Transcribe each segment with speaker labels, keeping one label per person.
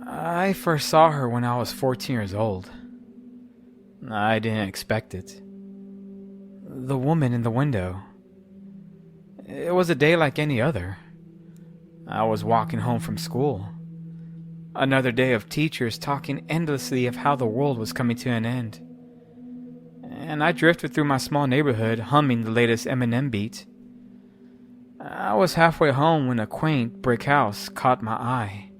Speaker 1: I first saw her when I was 14 years old. I didn't expect it. The woman in the window. It was a day like any other. I was walking home from school. Another day of teachers talking endlessly of how the world was coming to an end. And I drifted through my small neighborhood humming the latest Eminem beat. I was halfway home when a quaint brick house caught my eye.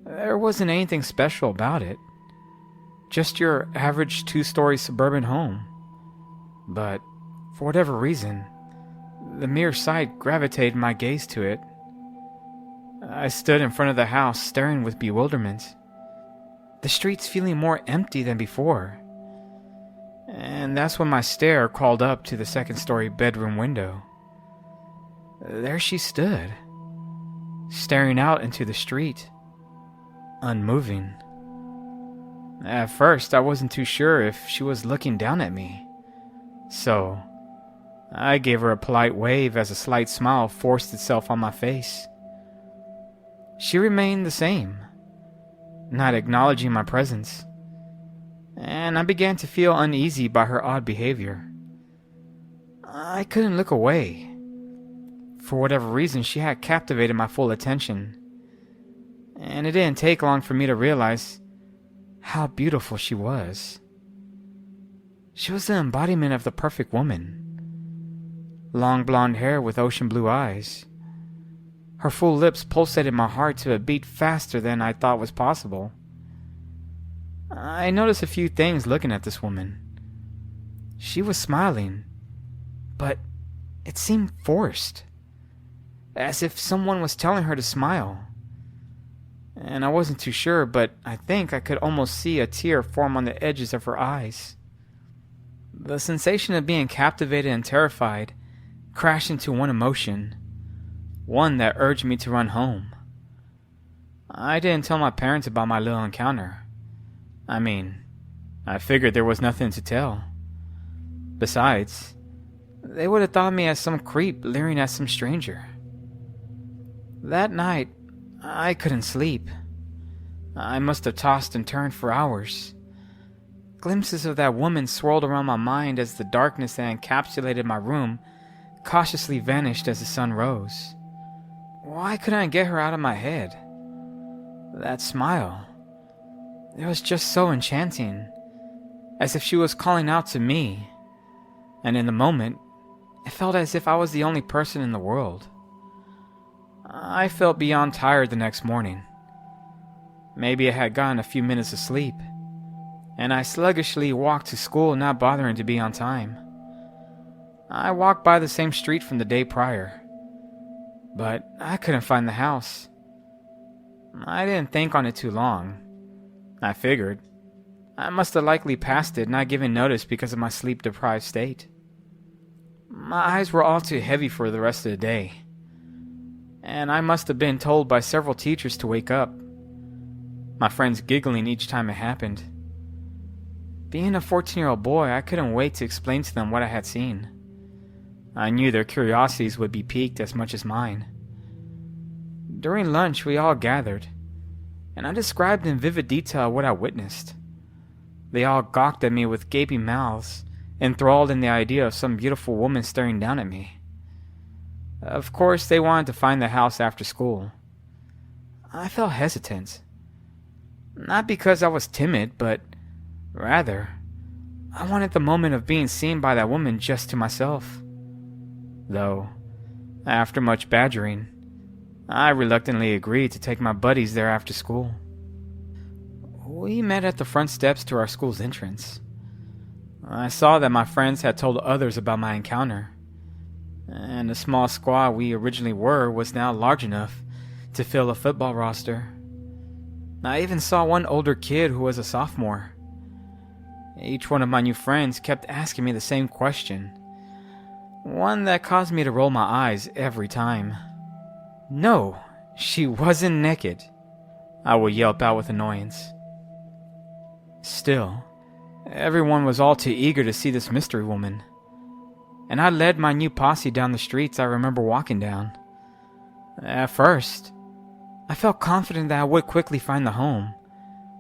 Speaker 1: There wasn't anything special about it. Just your average two-story suburban home. But, for whatever reason, the mere sight gravitated my gaze to it. I stood in front of the house staring with bewilderment. The streets feeling more empty than before. And that's when my stare crawled up to the second-story bedroom window. There she stood, staring out into the street, unmoving. At first, I wasn't too sure if she was looking down at me. So, I gave her a polite wave as a slight smile forced itself on my face. She remained the same, not acknowledging my presence, and I began to feel uneasy by her odd behavior. I couldn't look away. For whatever reason, she had captivated my full attention, and it didn't take long for me to realize how beautiful she was. She was the embodiment of the perfect woman. Long blonde hair with ocean blue eyes. Her full lips pulsated my heart to a beat faster than I thought was possible. I noticed a few things looking at this woman. She was smiling, but it seemed forced, as if someone was telling her to smile. And I wasn't too sure, but I think I could almost see a tear form on the edges of her eyes. The sensation of being captivated and terrified crashed into one emotion, one that urged me to run home. I didn't tell my parents about my little encounter. I figured there was nothing to tell. Besides, they would have thought me as some creep leering at some stranger. That night, I couldn't sleep. I must have tossed and turned for hours. Glimpses of that woman swirled around my mind as the darkness that encapsulated my room cautiously vanished as the sun rose. Why couldn't I get her out of my head? That smile. It was just so enchanting, as if she was calling out to me, and in the moment, it felt as if I was the only person in the world. I felt beyond tired the next morning. Maybe I had gotten a few minutes of sleep, and I sluggishly walked to school, not bothering to be on time. I walked by the same street from the day prior, but I couldn't find the house. I didn't think on it too long. I figured I must have likely passed it, not giving notice because of my sleep-deprived state. My eyes were all too heavy for the rest of the day, and I must have been told by several teachers to wake up, my friends giggling each time it happened. Being a 14-year-old boy, I couldn't wait to explain to them what I had seen. I knew their curiosities would be piqued as much as mine. During lunch, we all gathered, and I described in vivid detail what I witnessed. They all gawked at me with gaping mouths, enthralled in the idea of some beautiful woman staring down at me. Of course, they wanted to find the house after school. I felt hesitant. Not because I was timid, but rather, I wanted the moment of being seen by that woman just to myself. Though, after much badgering, I reluctantly agreed to take my buddies there after school. We met at the front steps to our school's entrance. I saw that my friends had told others about my encounter, and the small squad we originally were was now large enough to fill a football roster. I even saw one older kid who was a sophomore. Each one of my new friends kept asking me the same question, one that caused me to roll my eyes every time. No, she wasn't naked, I would yelp out with annoyance. Still, everyone was all too eager to see this mystery woman, and I led my new posse down the streets I remember walking down. At first, I felt confident that I would quickly find the home,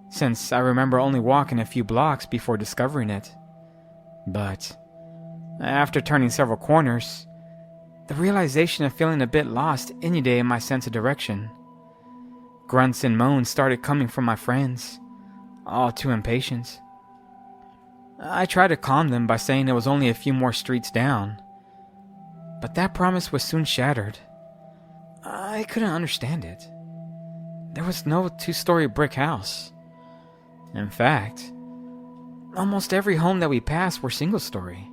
Speaker 1: since I remember only walking a few blocks before discovering it. But after turning several corners, the realization of feeling a bit lost inundated my sense of direction. Grunts and moans started coming from my friends, all too impatient. I tried to calm them by saying it was only a few more streets down, but that promise was soon shattered. I couldn't understand it. There was no two-story brick house. In fact, almost every home that we passed were single-story.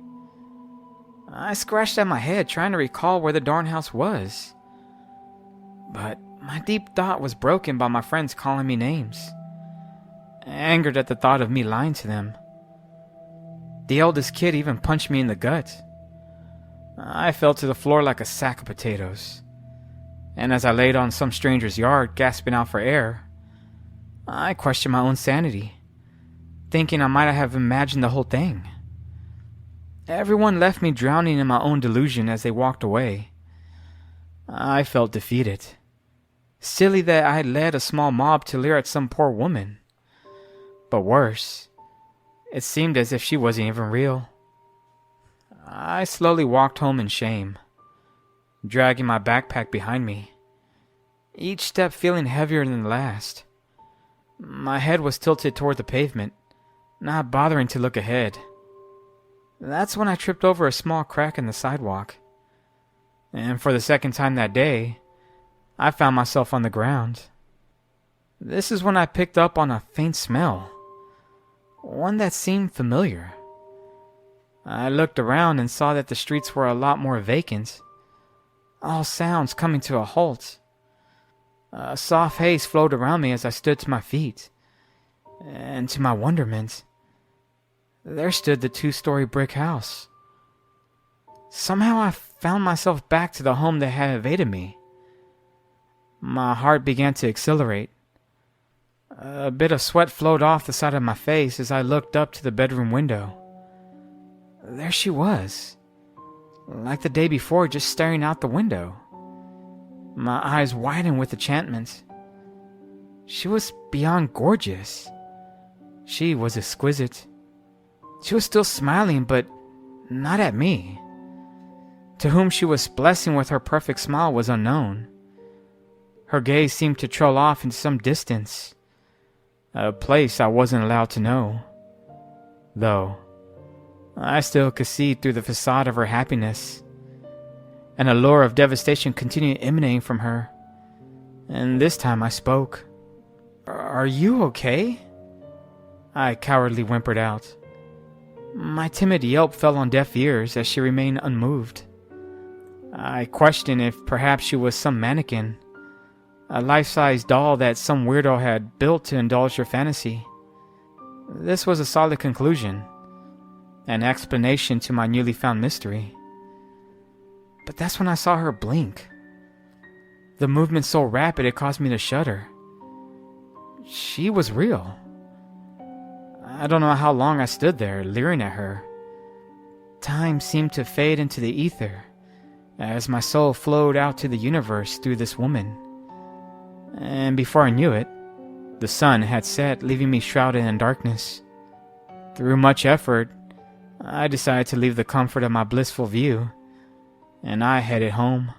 Speaker 1: I scratched at my head trying to recall where the darn house was. But my deep thought was broken by my friends calling me names, angered at the thought of me lying to them. The eldest kid even punched me in the gut. I fell to the floor like a sack of potatoes, and as I laid on some stranger's yard gasping out for air, I questioned my own sanity, thinking I might have imagined the whole thing. Everyone left me drowning in my own delusion as they walked away. I felt defeated. Silly that I had led a small mob to leer at some poor woman. But worse, it seemed as if she wasn't even real. I slowly walked home in shame, dragging my backpack behind me, each step feeling heavier than the last. My head was tilted toward the pavement, not bothering to look ahead. That's when I tripped over a small crack in the sidewalk, and for the second time that day, I found myself on the ground. This is when I picked up on a faint smell, one that seemed familiar. I looked around and saw that the streets were a lot more vacant, all sounds coming to a halt. A soft haze flowed around me as I stood to my feet, and to my wonderment, there stood the two-story brick house. Somehow I found myself back to the home that had evaded me. My heart began to accelerate. A bit of sweat flowed off the side of my face as I looked up to the bedroom window. There she was, like the day before, just staring out the window. My eyes widened with enchantment. She was beyond gorgeous. She was exquisite. She was still smiling, but not at me. To whom she was blessing with her perfect smile was unknown. Her gaze seemed to trail off into some distance, a place I wasn't allowed to know. Though, I still could see through the facade of her happiness. An allure of devastation continued emanating from her, and this time I spoke. "Are you okay?" I cowardly whimpered out. My timid yelp fell on deaf ears as she remained unmoved. I questioned if perhaps she was some mannequin, a life-size doll that some weirdo had built to indulge her fantasy. This was a solid conclusion, an explanation to my newly found mystery. But that's when I saw her blink. The movement so rapid it caused me to shudder. She was real. I don't know how long I stood there, leering at her. Time seemed to fade into the ether, as my soul flowed out to the universe through this woman. And before I knew it, the sun had set, leaving me shrouded in darkness. Through much effort, I decided to leave the comfort of my blissful view, and I headed home.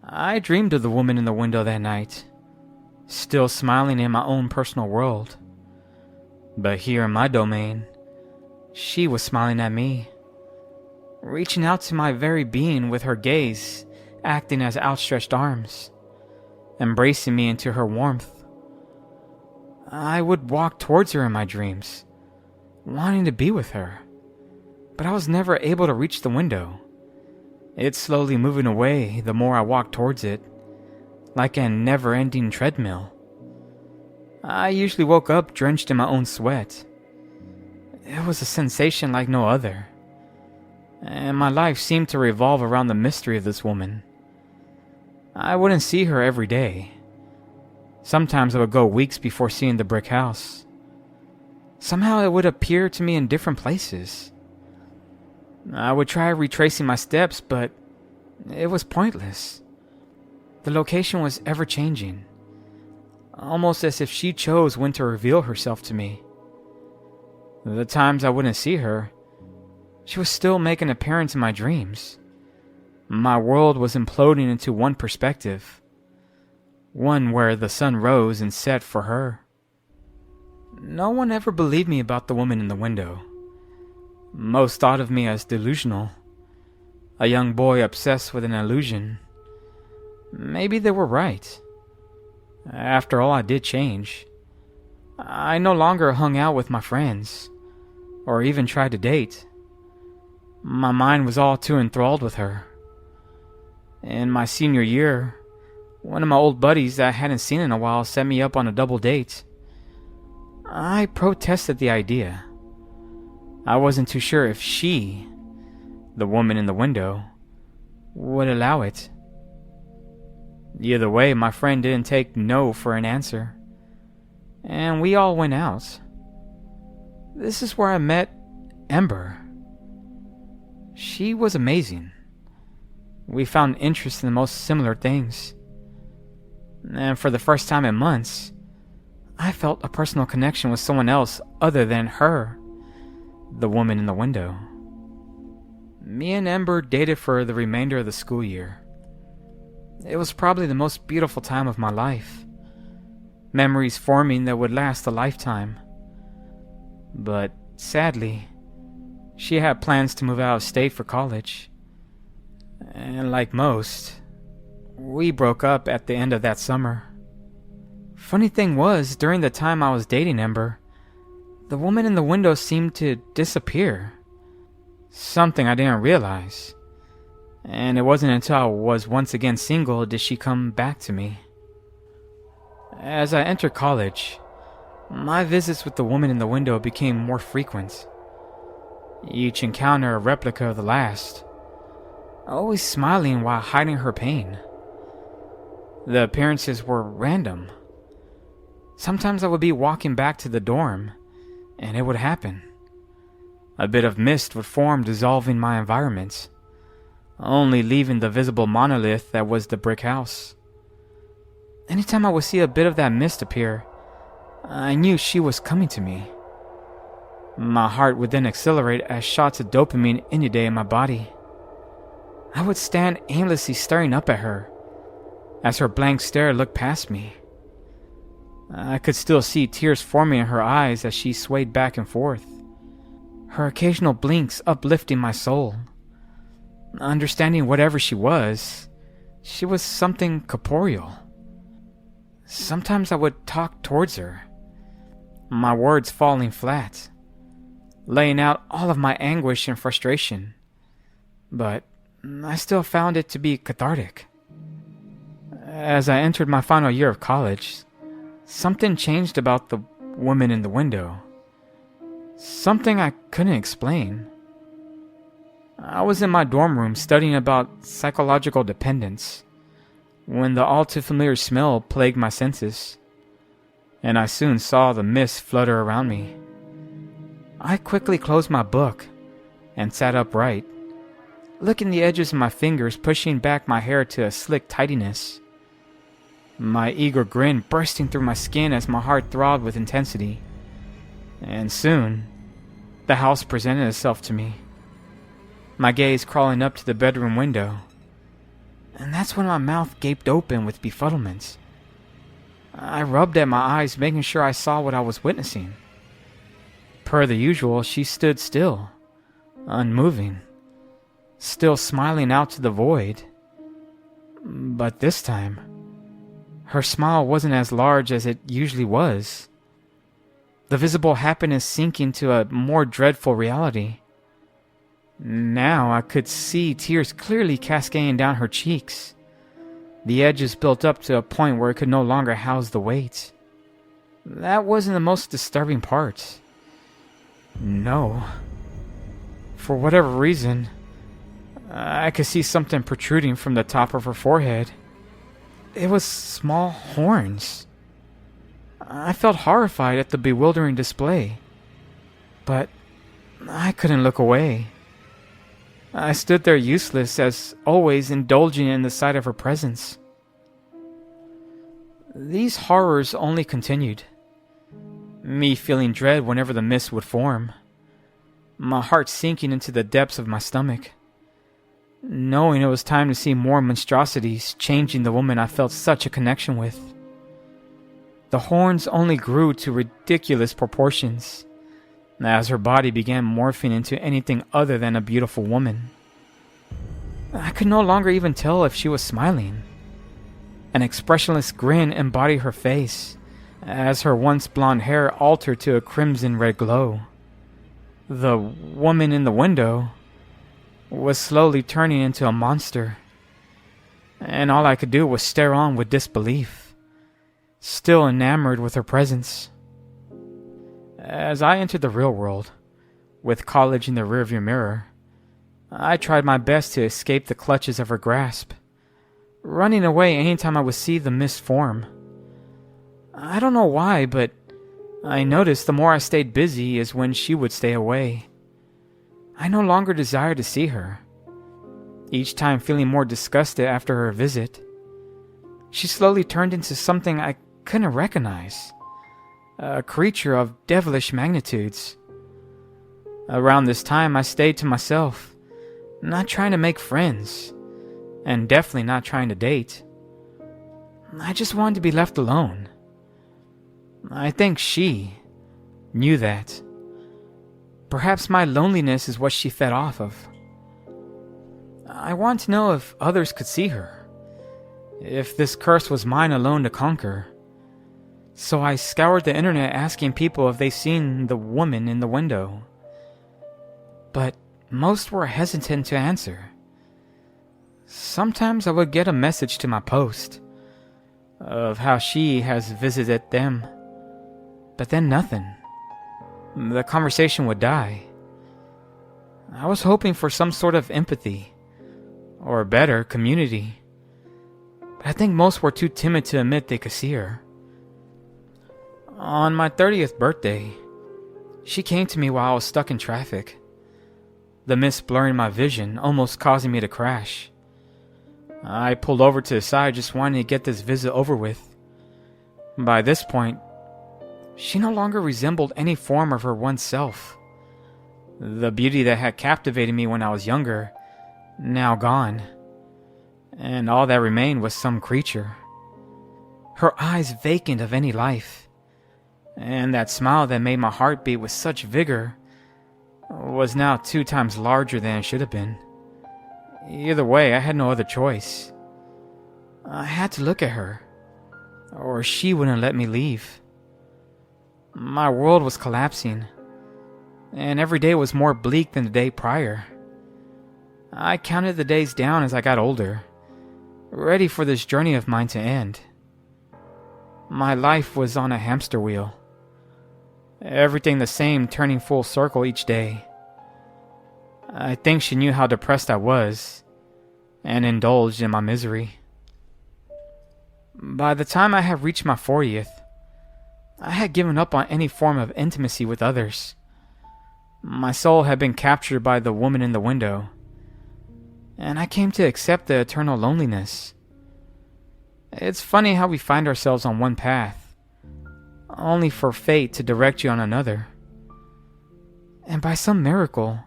Speaker 1: I dreamed of the woman in the window that night, still smiling in my own personal world. But here in my domain, she was smiling at me, reaching out to my very being with her gaze acting as outstretched arms, embracing me into her warmth. I would walk towards her in my dreams, wanting to be with her, but I was never able to reach the window. It slowly moving away the more I walked towards it, like a never-ending treadmill. I usually woke up drenched in my own sweat. It was a sensation like no other, and my life seemed to revolve around the mystery of this woman. I wouldn't see her every day. Sometimes I would go weeks before seeing the brick house. Somehow it would appear to me in different places. I would try retracing my steps, but it was pointless. The location was ever-changing, almost as if she chose when to reveal herself to me. The times I wouldn't see her, she was still making an appearance in my dreams. My world was imploding into one perspective, one where the sun rose and set for her. No one ever believed me about the woman in the window. Most thought of me as delusional, a young boy obsessed with an illusion. Maybe they were right. After all, I did change. I no longer hung out with my friends, or even tried to date. My mind was all too enthralled with her. In my senior year, one of my old buddies that I hadn't seen in a while set me up on a double date. I protested the idea. I wasn't too sure if she, the woman in the window, would allow it. Either way, my friend didn't take no for an answer, and we all went out. This is where I met Ember. She was amazing. We found interest in the most similar things. And for the first time in months, I felt a personal connection with someone else other than her, the woman in the window. Me and Ember dated for the remainder of the school year. It was probably the most beautiful time of my life. Memories forming that would last a lifetime. But sadly, she had plans to move out of state for college. And like most, we broke up at the end of that summer. Funny thing was, during the time I was dating Ember, the woman in the window seemed to disappear. Something I didn't realize. And it wasn't until I was once again single did she come back to me. As I entered college, my visits with the woman in the window became more frequent. Each encounter a replica of the last, always smiling while hiding her pain. The appearances were random. Sometimes I would be walking back to the dorm, and it would happen. A bit of mist would form, dissolving my environment, only leaving the visible monolith that was the brick house. Anytime I would see a bit of that mist appear, I knew she was coming to me. My heart would then accelerate as shots of dopamine inundated my body. I would stand aimlessly staring up at her, as her blank stare looked past me. I could still see tears forming in her eyes as she swayed back and forth, her occasional blinks uplifting my soul. Understanding whatever she was something corporeal. Sometimes I would talk towards her, my words falling flat, laying out all of my anguish and frustration, but I still found it to be cathartic. As I entered my final year of college, something changed about the woman in the window. Something I couldn't explain. I was in my dorm room studying about psychological dependence when the all too familiar smell plagued my senses, and I soon saw the mist flutter around me. I quickly closed my book and sat upright, licking the edges of my fingers, pushing back my hair to a slick tidiness. My eager grin bursting through my skin as my heart throbbed with intensity. And soon, the house presented itself to me, my gaze crawling up to the bedroom window. And that's when my mouth gaped open with befuddlement. I rubbed at my eyes, making sure I saw what I was witnessing. Per the usual, she stood still, unmoving, still smiling out to the void. But this time, her smile wasn't as large as it usually was. The visible happiness sinking to a more dreadful reality. Now I could see tears clearly cascading down her cheeks. The edges built up to a point where it could no longer house the weight. That wasn't the most disturbing part. No. For whatever reason, I could see something protruding from the top of her forehead. It was small horns. I felt horrified at the bewildering display, but I couldn't look away. I stood there useless, as always, indulging in the sight of her presence. These horrors only continued, me feeling dread whenever the mist would form, my heart sinking into the depths of my stomach, knowing it was time to see more monstrosities changing the woman I felt such a connection with. The horns only grew to ridiculous proportions as her body began morphing into anything other than a beautiful woman. I could no longer even tell if she was smiling. An expressionless grin embodied her face as her once blonde hair altered to a crimson red glow. The woman in the window was slowly turning into a monster, and all I could do was stare on with disbelief, still enamored with her presence. As I entered the real world, with college in the rearview mirror, I tried my best to escape the clutches of her grasp, running away anytime I would see the mist form. I don't know why, but I noticed the more I stayed busy is when she would stay away. I no longer desired to see her, each time feeling more disgusted after her visit. She slowly turned into something I couldn't recognize, a creature of devilish magnitudes. Around this time, I stayed to myself, not trying to make friends, and definitely not trying to date. I just wanted to be left alone. I think she knew that. Perhaps my loneliness is what she fed off of. I want to know if others could see her, if this curse was mine alone to conquer. So I scoured the internet asking people if they'd seen the woman in the window. But most were hesitant to answer. Sometimes I would get a message to my post of how she has visited them, but then nothing. The conversation would die. I was hoping for some sort of empathy, or better, community. But I think most were too timid to admit they could see her. On my 30th birthday, she came to me while I was stuck in traffic, the mist blurring my vision, almost causing me to crash. I pulled over to the side just wanting to get this visit over with. By this point, she no longer resembled any form of her once self. The beauty that had captivated me when I was younger, now gone, and all that remained was some creature. Her eyes vacant of any life, and that smile that made my heart beat with such vigor was now 2 times larger than it should have been. Either way, I had no other choice. I had to look at her, or she wouldn't let me leave. My world was collapsing, and every day was more bleak than the day prior. I counted the days down as I got older, ready for this journey of mine to end. My life was on a hamster wheel. Everything the same, turning full circle each day. I think she knew how depressed I was, and indulged in my misery. By the time I had reached my 40th, I had given up on any form of intimacy with others. My soul had been captured by the woman in the window, and I came to accept the eternal loneliness. It's funny how we find ourselves on one path, only for fate to direct you on another. And by some miracle,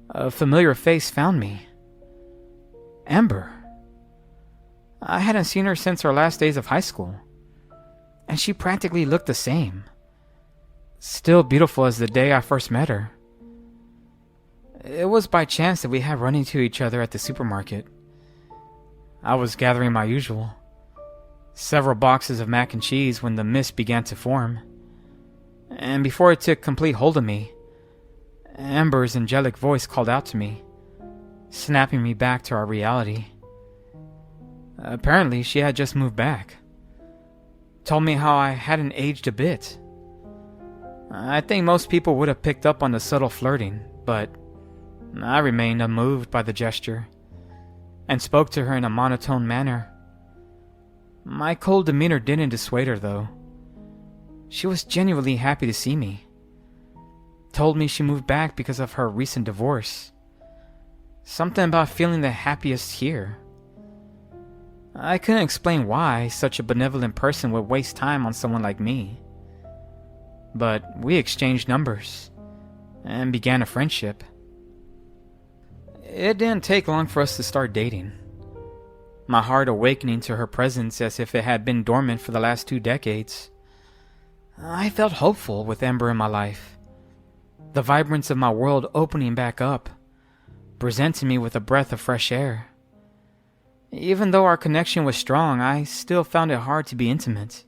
Speaker 1: a familiar face found me. Amber. I hadn't seen her since our last days of high school, and she practically looked the same. Still beautiful as the day I first met her. It was by chance that we had run into each other at the supermarket. I was gathering my usual, several boxes of mac and cheese when the mist began to form, and before it took complete hold of me, Amber's angelic voice called out to me, snapping me back to our reality. Apparently, she had just moved back. Told me how I hadn't aged a bit. I think most people would have picked up on the subtle flirting, but I remained unmoved by the gesture, and spoke to her in a monotone manner. My cold demeanor didn't dissuade her, though. She was genuinely happy to see me. Told me she moved back because of her recent divorce. Something about feeling the happiest here. I couldn't explain why such a benevolent person would waste time on someone like me. But we exchanged numbers and began a friendship. It didn't take long for us to start dating, my heart awakening to her presence as if it had been dormant for the last 2 decades. I felt hopeful with Ember in my life, the vibrance of my world opening back up, presenting me with a breath of fresh air. Even though our connection was strong, I still found it hard to be intimate.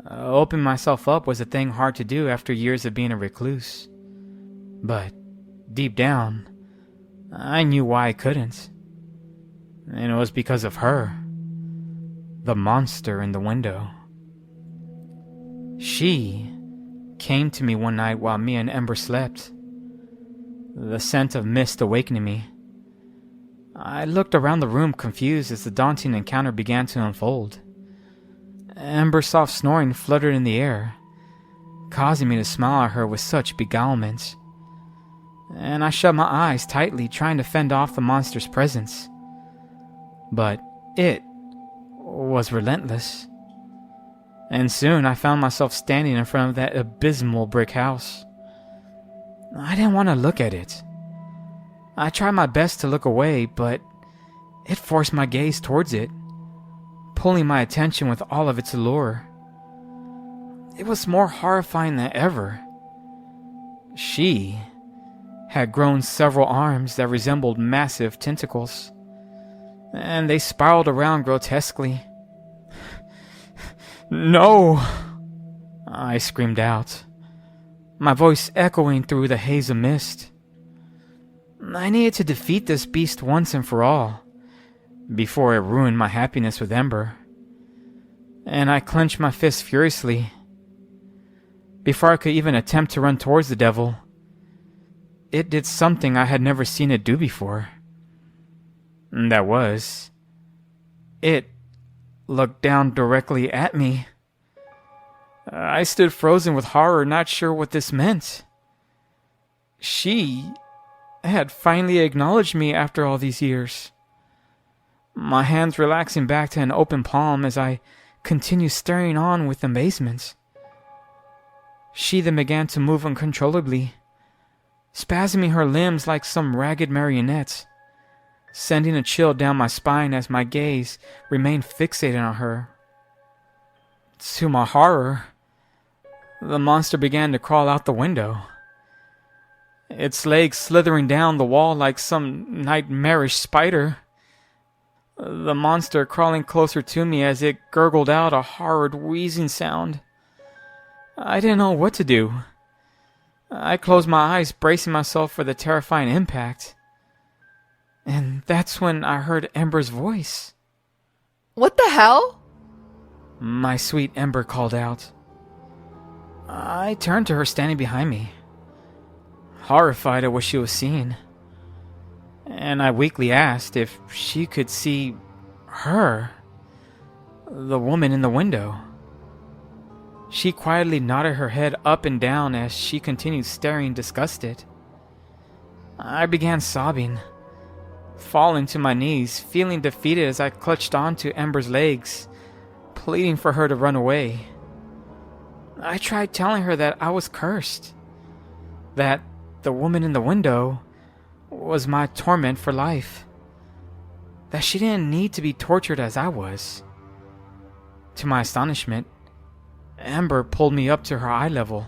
Speaker 1: Opening myself up was a thing hard to do after years of being a recluse. But deep down, I knew why I couldn't. And it was because of her, the monster in the window. She came to me one night while me and Ember slept, the scent of mist awakening me. I looked around the room confused as the daunting encounter began to unfold. Ember's soft snoring fluttered in the air, causing me to smile at her with such beguilement. And I shut my eyes tightly, trying to fend off the monster's presence. But it was relentless. And soon I found myself standing in front of that abysmal brick house. I didn't want to look at it. I tried my best to look away, but it forced my gaze towards it, pulling my attention with all of its allure. It was more horrifying than ever. She had grown several arms that resembled massive tentacles, and they spiraled around grotesquely. "No!" I screamed out, my voice echoing through the haze of mist. I needed to defeat this beast once and for all, before it ruined my happiness with Ember. And I clenched my fist furiously. Before I could even attempt to run towards the devil, it did something I had never seen it do before. And that was, it looked down directly at me. I stood frozen with horror, not sure what this meant. She had finally acknowledged me after all these years. My hands relaxing back to an open palm as I continued staring on with amazement. She then began to move uncontrollably, spasming her limbs like some ragged marionette, sending a chill down my spine as my gaze remained fixated on her. To my horror, the monster began to crawl out the window, its legs slithering down the wall like some nightmarish spider. The monster crawling closer to me as it gurgled out a horrid wheezing sound. I didn't know what to do. I closed my eyes, bracing myself for the terrifying impact. And that's when I heard Ember's voice.
Speaker 2: "What the hell?"
Speaker 1: My sweet Ember called out. I turned to her standing behind me, horrified at what she was seeing. And I weakly asked if she could see her, the woman in the window. She quietly nodded her head up and down as she continued staring disgusted. I began sobbing, falling to my knees, feeling defeated as I clutched onto Ember's legs, pleading for her to run away. I tried telling her that I was cursed, that the woman in the window was my torment for life, that she didn't need to be tortured as I was. To my astonishment, Ember pulled me up to her eye level,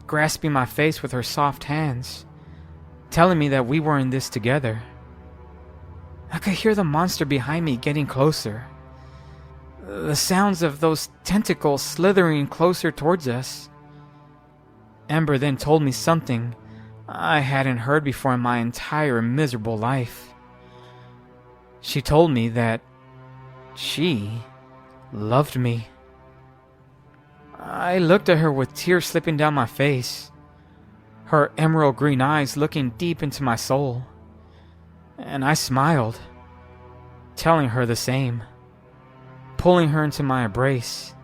Speaker 1: grasping my face with her soft hands, telling me that we were in this together. I could hear the monster behind me getting closer, the sounds of those tentacles slithering closer towards us. Ember then told me something I hadn't heard before in my entire miserable life. She told me that she loved me. I looked at her with tears slipping down my face, her emerald green eyes looking deep into my soul, and I smiled, telling her the same, pulling her into my embrace.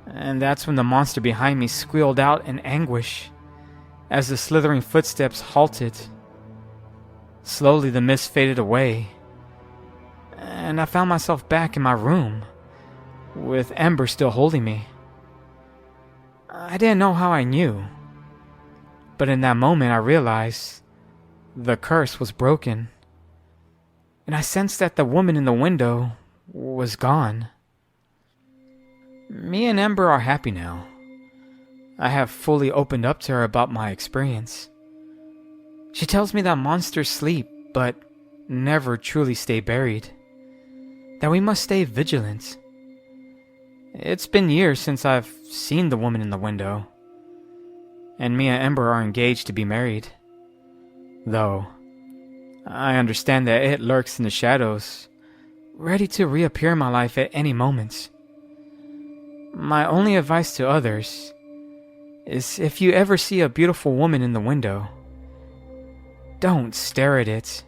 Speaker 1: And that's when the monster behind me squealed out in anguish as the slithering footsteps halted. Slowly the mist faded away, and I found myself back in my room, with Ember still holding me. I didn't know how I knew, but in that moment I realized the curse was broken, and I sensed that the woman in the window was gone. Me and Ember are happy now. I have fully opened up to her about my experience. She tells me that monsters sleep, but never truly stay buried. That we must stay vigilant. It's been years since I've seen the woman in the window, and me and Ember are engaged to be married. Though, I understand that it lurks in the shadows, ready to reappear in my life at any moment. My only advice to others is if you ever see a beautiful woman in the window, don't stare at it.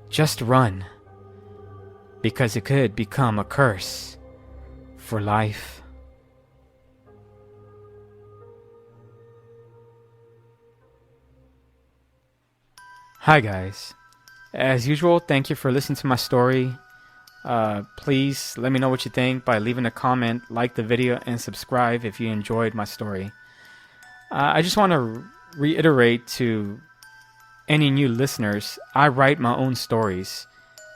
Speaker 1: Just run, because it could become a curse for life. Hi guys. As usual, thank you for listening to my story. Please let me know what you think by leaving a comment, like the video, and subscribe if you enjoyed my story. I just want to reiterate to any new listeners, I write my own stories.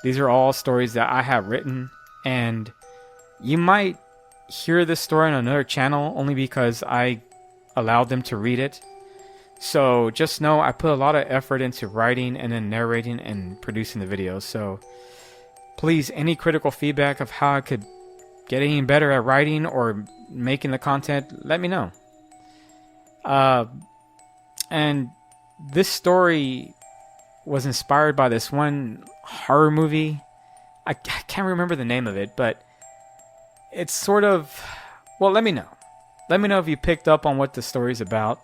Speaker 1: These are all stories that I have written, and you might hear this story on another channel only because I allowed them to read it. So just know I put a lot of effort into writing and then narrating and producing the videos. So please, any critical feedback of how I could get any better at writing or making the content, let me know. And this story was inspired by this one horror movie. I can't remember the name of it, but it's sort of... Well, let me know. Let me know if you picked up on what the story's about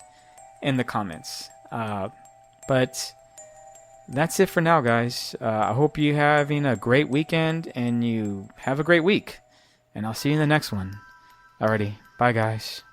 Speaker 1: in the comments. But that's it for now, guys. I hope you're having a great weekend and you have a great week. And I'll see you in the next one. Alrighty. Bye, guys.